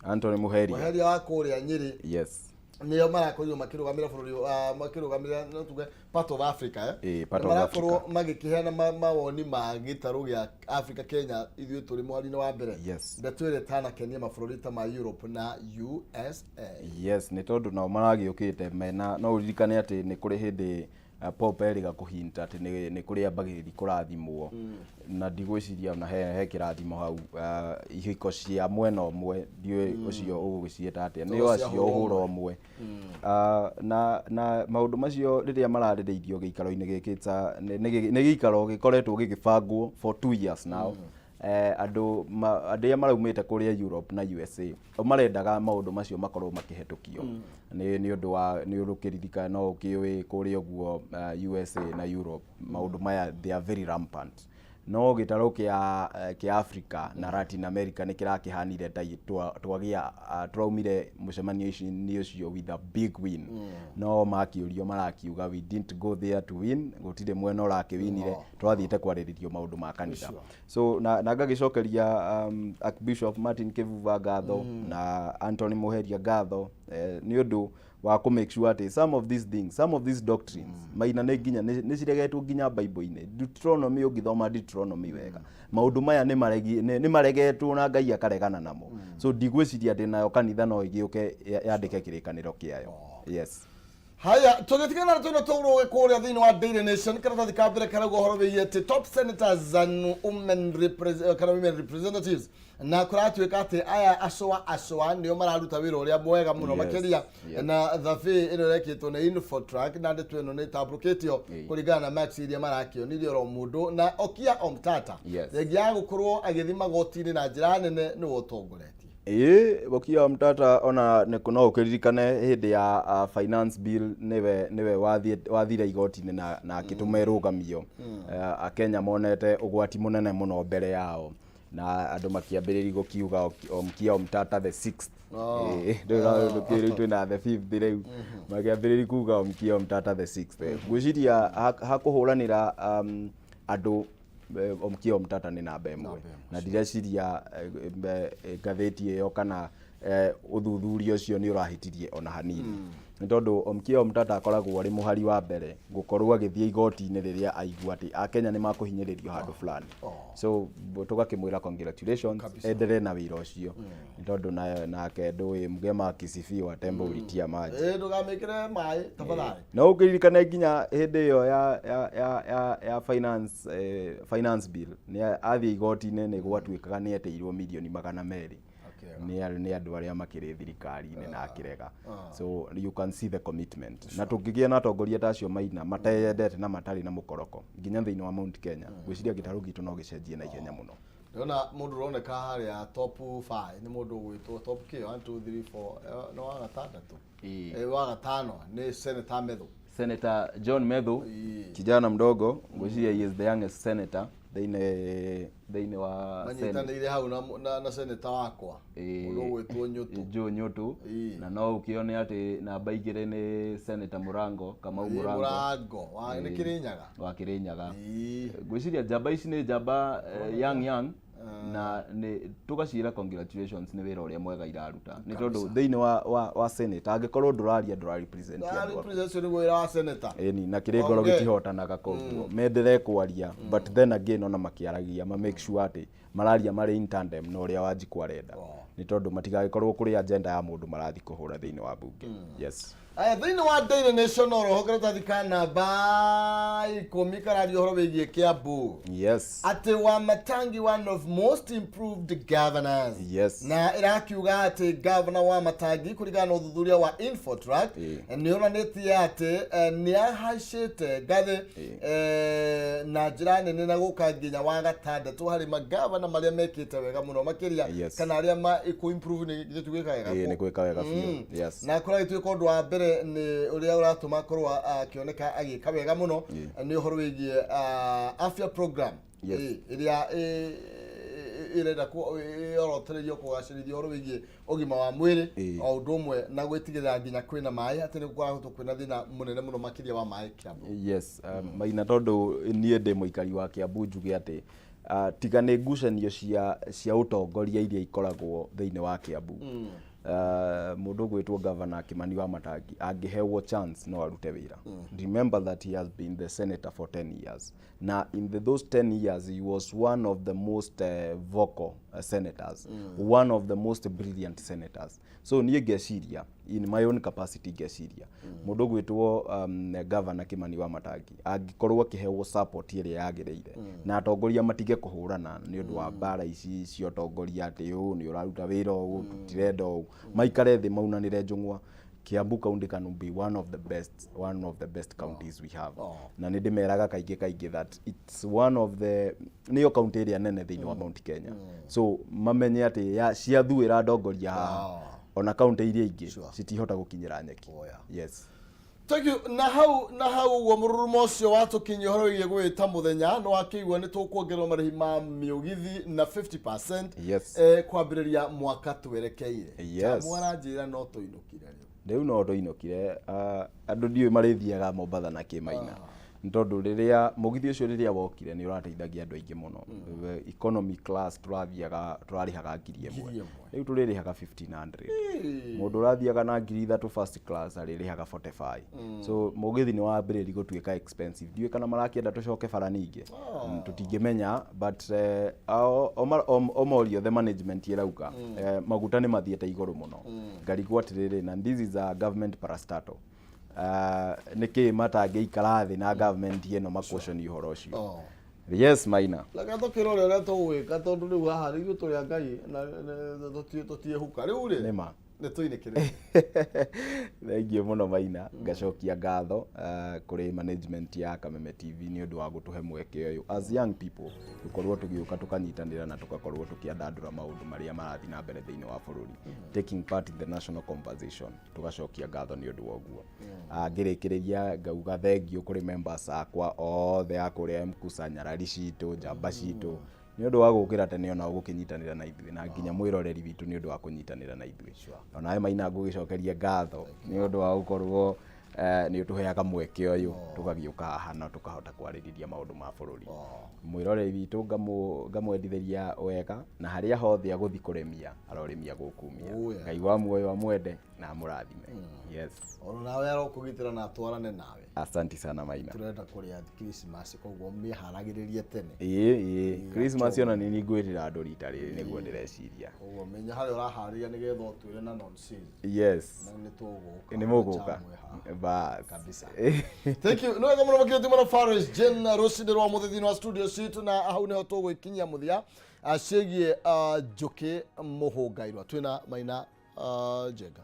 Anthony Muheria wa kuria Nyeri yes niyo marakorirwo makirugamira bururi makirugamira no tuge part of Africa marakorwo magikiheana mawoni ma gitaru gya Africa Kenya ithuĩ turi mwari-inĩ wa mbere ndatwire tana kenia mabũrũri ta ma Europe na USA yes ni tondu nao maragiukite mena no uririkane ati ni kuri hindi Pope eriga kuhinta ati ni kuri ambagiriri kurathimwo na ndigwiciria na he kirathimo hau ihiko cia mwena umwe ndiwe ucio ugugicieta ati ni acio uhuro umwe na maundu macio riria mararĩrĩirio gĩikaro-inĩ gĩkĩta nĩ gĩikaro gĩkoretwo gĩgĩbangwo for 2 years now andu aria maraumite kuria Europe na USA marendaga maundu macio makorwo makihetukio ni undu wa ni urukiririka no ukiwi kuria uguo USA na Europe maundu maya they are very rampant no gitaro kia Africa na Latin America ni kirakihanire tai twagia twaumire mucemanio ucio with a big win no makiurio marakiuga we didn't go there to win gutire mwena urakiwinire twathiite kwariririo maundu ma kanitha so na ngagicokeria Archbishop Martin Kivuva ngatho na Anthony Muheria ngatho ni undu wa ku make sure that some of these things some of these doctrines maina ne nginya ni ciregetwo nginya Bible-ini Deuteronomy ungithoma Deuteronomy wega maundu maya ni maregetwo na Ngai akaregana namo so ndigwiciria ati nayo kanitha no igiuke yandike kirikaniro kiayo yes haya tugetigana tuno tugro kuria thini wa Daily Nation karatathi ka mbere karago horo wigie top senators and women representatives na kuratuika ati aya aswa ndio mararuta wira uria mwega muno makiria na thafi ino rekitwo na info track na ndetu ino ni tabuketio kuringana na max iria marakio ni ro mundu na Okia Omtata ngia gukorwo agithima gotini na njira nene ni wotongoretie Okia Omtata ona no ukiririkane hindi ya finance bill niwe wathire igoti-ini na akitume rugamio akenya monete ugwati munene muno mbere yao na andu makiambiriria gukiuga Okia Omtata the 6th ndio twina the 5th riu makiambiriria kuga Okia Omtata the 6th gwiciria hakuhuranira andu Okia Omtata ni namba imwe na ndireciria gatheti iyo kana uthuthuria ucio ni urahitirie ona hanini ni tondu Okia Omtata akoragwo ari muhari wa mbere gukorwo agithie igoti-ini riria aigua ati akenya ni makuhinyiririo handu fulani so tugakimwira congratulations endere na wira ucio ni tondu nake ndui mgema kisifi wa tembo ulitia maji ndugamikire mai tafadhali no ukiririkana nginya hindi iyo ya finance bill ni athie igoti-ini ni gwatuikaga ni eteirwo milioni 200 ni andu aria makiri thirikari-ini na akirega so you can see the commitment na tungigia na atongoria tacio maina mateyendete na matari na mukoroko nginya thiini wa Mount Kenya gwiciria gitaru gitu no gicenjie na ihenya muno ndona mundu roneka haria top 5 ni mundu gwitwo top K 1 2 3 4 no wa gatandatu wa gatano ni Senator Medhu Senator John Medhu kijana mdogo gwiciria he is the youngest senator thiine wa manyitanire hau na senator wakwa mundu gwitwo Nyutu na no ukione ati namba igire ni Senator Murango Kamau Murango wa Kirinyaga gwiciria jamba ici ni jamba young na ni tugacira congratulations ni wira uria mwega iraruta ni tondu thiini wa senator angikorwo nduraria represent ni wira wa senator ni na kirengoro gitihotanaga koguo mendere kwaria but then again ona makiaragia ma make sure ati mararia mari in tandem no uria wanji kwarenda ni tondu matigagikorwo kuri agenda ya mundu marathi kuhura thiini wa bunge yes thiini wa Daily Nation oro karatathi kana by komika radio horo wigie Kiambu ati Wamatangi one of most improved governors na irakiuga ati governor Wamatangi kuringana na uthuthuria wa Infotrack ni onanetie ati ni ahacite ngathi na njira nene na guka nginya wa gatandatu hari magavana maria mekite wega muno makiria kana aria ku improve ni gitugika wega ni gwika wega biu na kora gituika undu wa mbere ni uria uratuma korwa akioneka agika wega muno ni uhoro wigie afya program iria irenda yorotererio kugacirithia uhoro wigie ogima wa mwiri o undu umwe na gwitigirira nginya kwina mai ati ni gukoragwo kwina thina munene muno makiria wa mai Kiambu maina tondu nie ndi muikari wa Kiambu njuge ati tiga ni ngucanio cia utongoria iria ikoragwo thiini wa Kiambu mundu gwitwo governor Kimani wa Matangi angihewo chance no arute wira remember that he has been the senator for 10 years na in those 10 years he was one of the most vocal senators one of the most brilliant senators so nie geciria in my own capacity geciria mundu gwitwo governor Kimani wa Matangi angikorwo akihewo support iria yagireire na atongoria matige kuhurana ni undu wa bara ici cio tongoria ati ni uraruta wira u tutirenda maikare thi maunanire njungwa Kiambu county can be one of the best counties we have na ni ndimeraga kaingi that it's one of the niyo county area nene thiini wa Mount Kenya so mamenye ati cia thuira ndongoria haha ona county iria ingi citihota gukinyira nyeki Thank you. Na hau wa mururumo cio watukinye horo iye gwita muthenya no akigwa ni tukuongerwa marihi ma miugithi na 50% kwambiriria mwaka twerekeire mwaranjira no tuinukire riu no tuinukire andu ndiu marithiaga Mombatha na Kimaina ntondu riria mugithi ucio riria wokire ni urateithagia andu aingi muno economy class turarihaga 1,000 riu turirihaga 1,500 mundu urathiaga na 3,000 first class aririhaga 45 so mugithi ni wambiriri gutuika expensive ndiwe kana marakienda tucoke bara ningi tutingimenya but omorio the management irauga maguta ni mathiete iguru muno ngarigwo atiriri na this is a government parastatal niki matangĩikara thĩ na government ĩno makuoshoni ũhoro ũcio. Yes, Maina. Laka thokero rĩrĩa tũgwĩka tondũ rĩu haha rĩu tũrĩa Ngai na tũtiĩhuka rĩu rĩ. Nĩma. Nĩtũinĩkĩrĩrie. Thengiũ mũno Maina, ngacokia ngatho kũrĩ management ya Kameme TV nĩ ũndũ wa gũtũhe mweke ũyũ. As young people, tũkorwo tũgĩũka tũkanyitanĩra na tũgakorwo tũkĩandandũra maũndũ marĩa marathiĩ na mbere thĩinĩ wa bũrũri. Taking part in the national conversation. Tũgacokia ngatho nĩ ũndũ wa ũguo. Ngĩrĩkĩrĩria ngauga thengiũ kũrĩ members akwa othe a kũrĩa Mkusa, Nyarari citũ, Njamba citũ. Nĩ ũndũ wa gũkĩra tene ona gũkĩnyitanĩra na ithuĩ na nginya mwĩroreri witũ nĩ ũndũ wa kũnyitanĩra na ithuĩ. Onawe Maina ngũgĩcokeria ngatho nĩ ũndũ wa gũkorwo nĩ ũtũheaga mweke ũyũ tũgagĩũka haha na tũkahota kwarĩrĩria maũndũ ma bũrũri. Mwĩroreri witũ ngamwendithĩria wega na harĩa hothe agũthi kũremia aroremia gũkumia. Ngai wa muoyo amwende na amũrathime. Yes. Ona nawe arokũgitĩra na atwarane nawe. Asante sana Maina. Turenda kũrĩa Christmas koguo mĩharagĩrĩrie tene. Christmas ona nĩ ngwĩrĩra andũ rita rĩrĩ nĩguo ndĩreciria. Koguo menya harĩa ũraharĩria nĩgetha ũtwĩre na nonsense. Yes. Na nĩtũgũka. Nĩ mũgũka. Bas. Kabisa. Thank you. No wega mũno makĩria timana Faris Jen Rosinde rwa mũthithino wa studio citu na hau nĩho tũgũikinyia mũthia ciĩgiĩ njũkĩ mũhũngairwa twĩna Maina Njenga.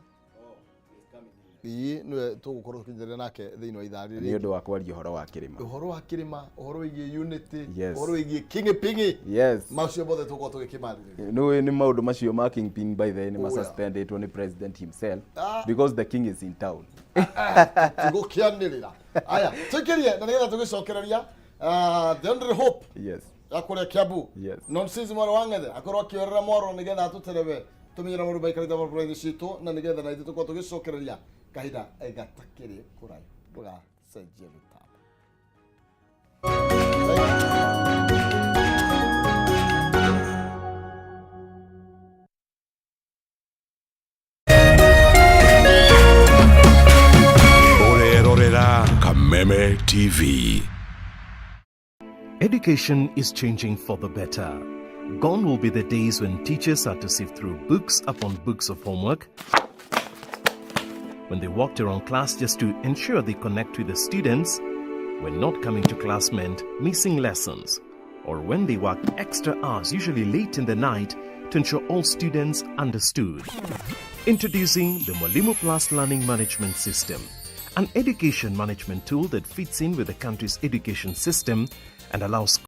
Nĩwe tũgũkorwo tũkĩnjĩra nake thĩinĩ wa ithaa rĩrĩ. Nĩ ũndũ wa kwaria ũhoro wa kĩrĩma. Ũhoro wa kĩrĩma, ũhoro wĩgiĩ unity, Yes. ũhoro wĩgiĩ king'iping'i. Yes. Macio mothe tũgũkorwo tũgĩkĩmarĩrĩria. Nĩ maũndũ macio ma Kingpin by the way nĩ masuspendetwo nĩ president himself because the king is in town. Tũgũkĩanĩrĩra. Aya, tũkĩrie na nĩgetha tũgĩcokereria the only hope. Yes. Akũrĩa Kiambu. Yes. Nonsense mwaro wa ng'ethe akorwo akĩorera mwaro nĩgetha atũterewe tũmenyera mũndũ baikarĩte barabara-inĩ citũ na nĩgetha na ithuĩ tũkorwo tũgĩcokereria kahinda gatakĩrĩ kũraya ndũgacenjie mĩtambo. Orerorera Kameme TV. Education is changing for the better. Gone will be the days when teachers had to sift through books upon books of homework, when they walked around class just to ensure they connect with the students, when not coming to class meant missing lessons, or when they worked extra hours, usually late in the night, to ensure all students understood. Introducing the Mwalimu Plus Learning Management System, an education management tool that fits in with the country's education system and allows